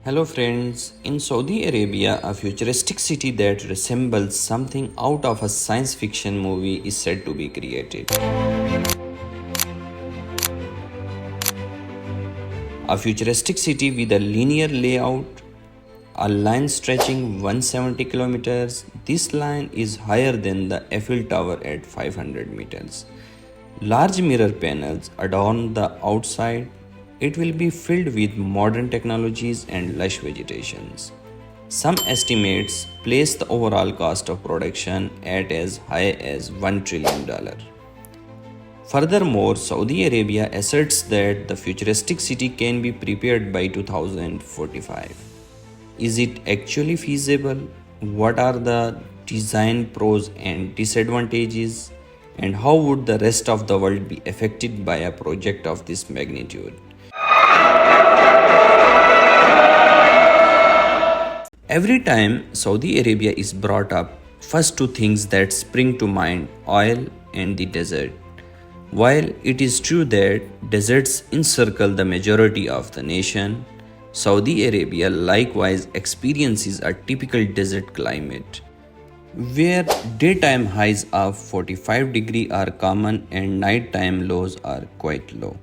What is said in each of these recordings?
Hello friends, in Saudi Arabia, a futuristic city that resembles something out of a science fiction movie is said to be created. A futuristic city with a linear layout, a line stretching 170 kilometers. This line is higher than the Eiffel Tower at 500 meters. Large mirror panels adorn the outside. It will be filled with modern technologies and lush vegetations. Some estimates place the overall cost of production at as high as $1 trillion. Furthermore, Saudi Arabia asserts that the futuristic city can be prepared by 2045. Is it actually feasible? What are the design pros and disadvantages? And how would the rest of the world be affected by a project of this magnitude? Every time Saudi Arabia is brought up, first two things that spring to mind oil and the desert. While it is true that deserts encircle the majority of the nation, Saudi Arabia likewise experiences a typical desert climate, where daytime highs of 45 degrees are common and nighttime lows are quite low.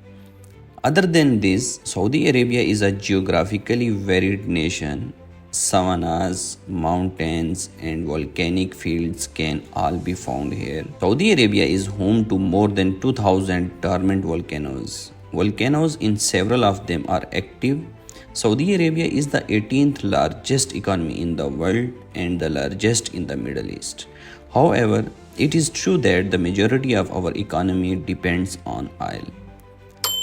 Other than this, Saudi Arabia is a geographically varied nation. Savannas, mountains, and volcanic fields can all be found here. Saudi Arabia is home to more than 2,000 dormant volcanoes. Volcanoes in several of them are active. Saudi Arabia is the 18th largest economy in the world and the largest in the Middle East. However, it is true that the majority of our economy depends on oil.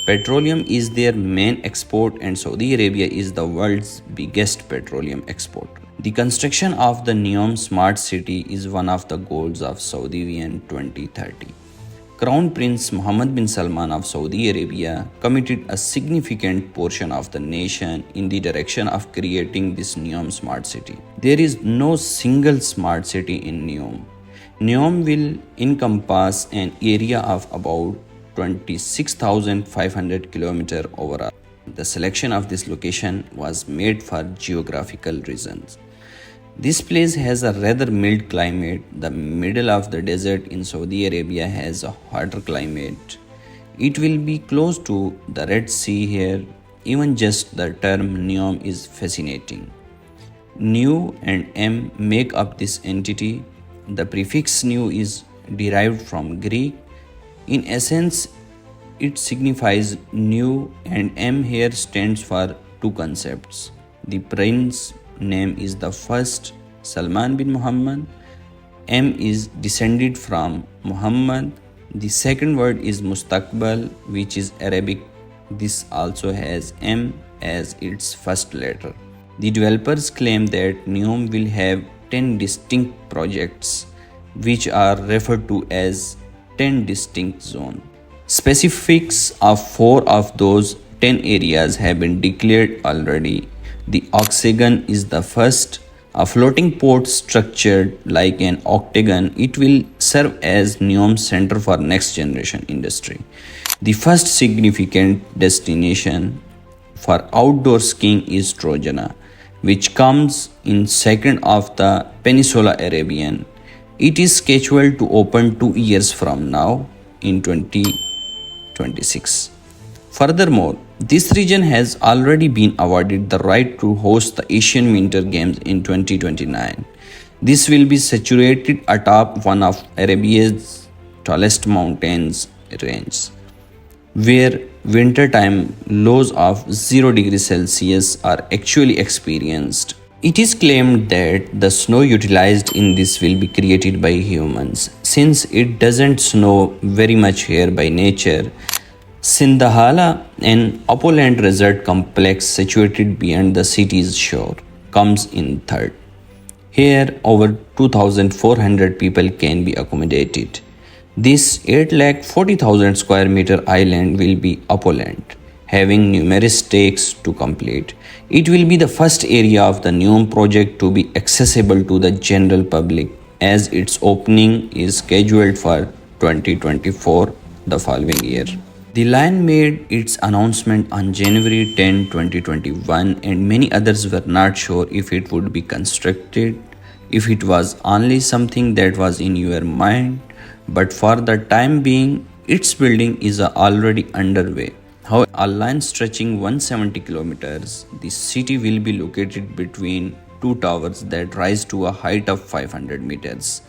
Petroleum is their main export and Saudi Arabia is the world's biggest petroleum exporter. The construction of the Neom smart city is one of the goals of Saudi Vision 2030. Crown Prince Mohammed bin Salman of Saudi Arabia committed a significant portion of the nation in the direction of creating this Neom smart city. There is no single smart city in Neom. Neom will encompass an area of about 26,500 km overall. The selection of this location was made for geographical reasons. This place has a rather mild climate. The middle of the desert in Saudi Arabia has a hotter climate. It will be close to the Red Sea here. Even just the term Neom is fascinating. New and M make up this entity. The prefix new is derived from Greek. In essence, it signifies new and M here stands for two concepts. The prince name is the first, Salman bin Muhammad. M is descended from Muhammad. The second word is Mustaqbal, which is Arabic. This also has M as its first letter. The developers claim that Neom will have 10 distinct projects, which are referred to as 10 distinct zones. Specifics of 4 of those 10 areas have been declared already. The Oxagon is the first, a floating port structured like an octagon. It will serve as Neom's center for next generation industry. The first significant destination for outdoor skiing is Trojana, which comes in second of the Peninsula Arabian. It is scheduled to open 2 years from now in 2026. Furthermore, this region has already been awarded the right to host the Asian Winter Games in 2029. This will be situated atop one of Arabia's tallest mountains range, where wintertime lows of 0 degrees Celsius are actually experienced. It is claimed that the snow utilized in this will be created by humans. Since it doesn't snow very much here by nature, Sindahala, an upland resort complex situated beyond the city's shore, comes in third. Here, over 2,400 people can be accommodated. This 840,000 square meter island will be upland, having numerous stakes to complete. It will be the first area of the Neom project to be accessible to the general public, as its opening is scheduled for 2024, the following year. The line made its announcement on January 10, 2021, and many others were not sure if it would be constructed, if it was only something that was in your mind, but for the time being, its building is already underway. However, a line stretching 170 kilometers, the city will be located between two towers that rise to a height of 500 meters.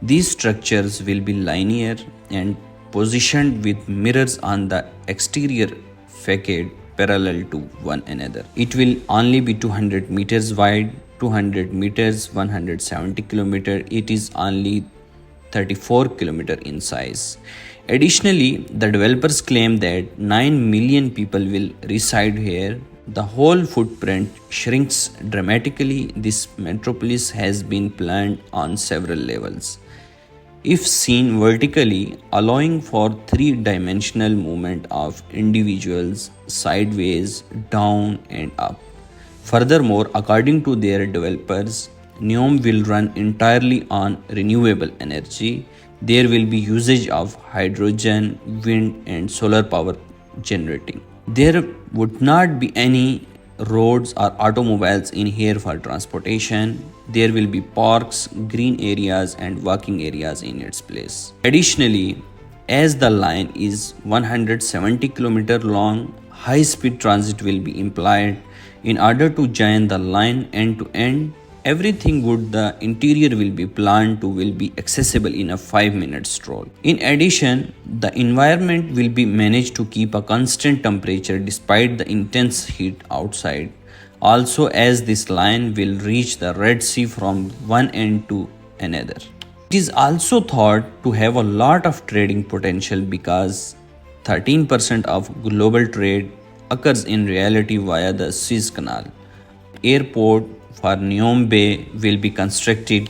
These structures will be linear and positioned with mirrors on the exterior facade parallel to one another. It will only be 200 meters wide, 200 meters, 170 kilometer. It is only 34 kilometer in size. Additionally, the developers claim that 9 million people will reside here. The whole footprint shrinks dramatically. This metropolis has been planned on several levels. If seen vertically, allowing for three-dimensional movement of individuals sideways, down and up. Furthermore, according to their developers, Neom will run entirely on renewable energy. There will be usage of hydrogen, wind and solar power generating. There would not be any roads or automobiles in here for transportation. There will be parks, green areas and walking areas in its place. Additionally, as the line is 170 km long, high-speed transit will be employed in order to join the line end to end. Everything would the interior will be planned to will be accessible in a 5-minute stroll. In addition, the environment will be managed to keep a constant temperature despite the intense heat outside. Also, as this line will reach the Red Sea from one end to another. It is also thought to have a lot of trading potential because 13% of global trade occurs in reality via the Suez Canal. Airport for Neom Bay will be constructed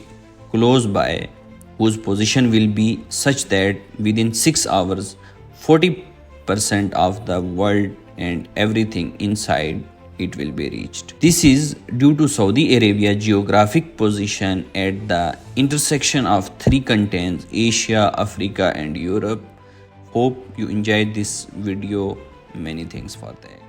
close by, whose position will be such that within 6 hours 40% of the world and everything inside it will be reached. This is due to Saudi Arabia's geographic position at the intersection of three continents, Asia, Africa and Europe. Hope you enjoyed this video. Many thanks for that.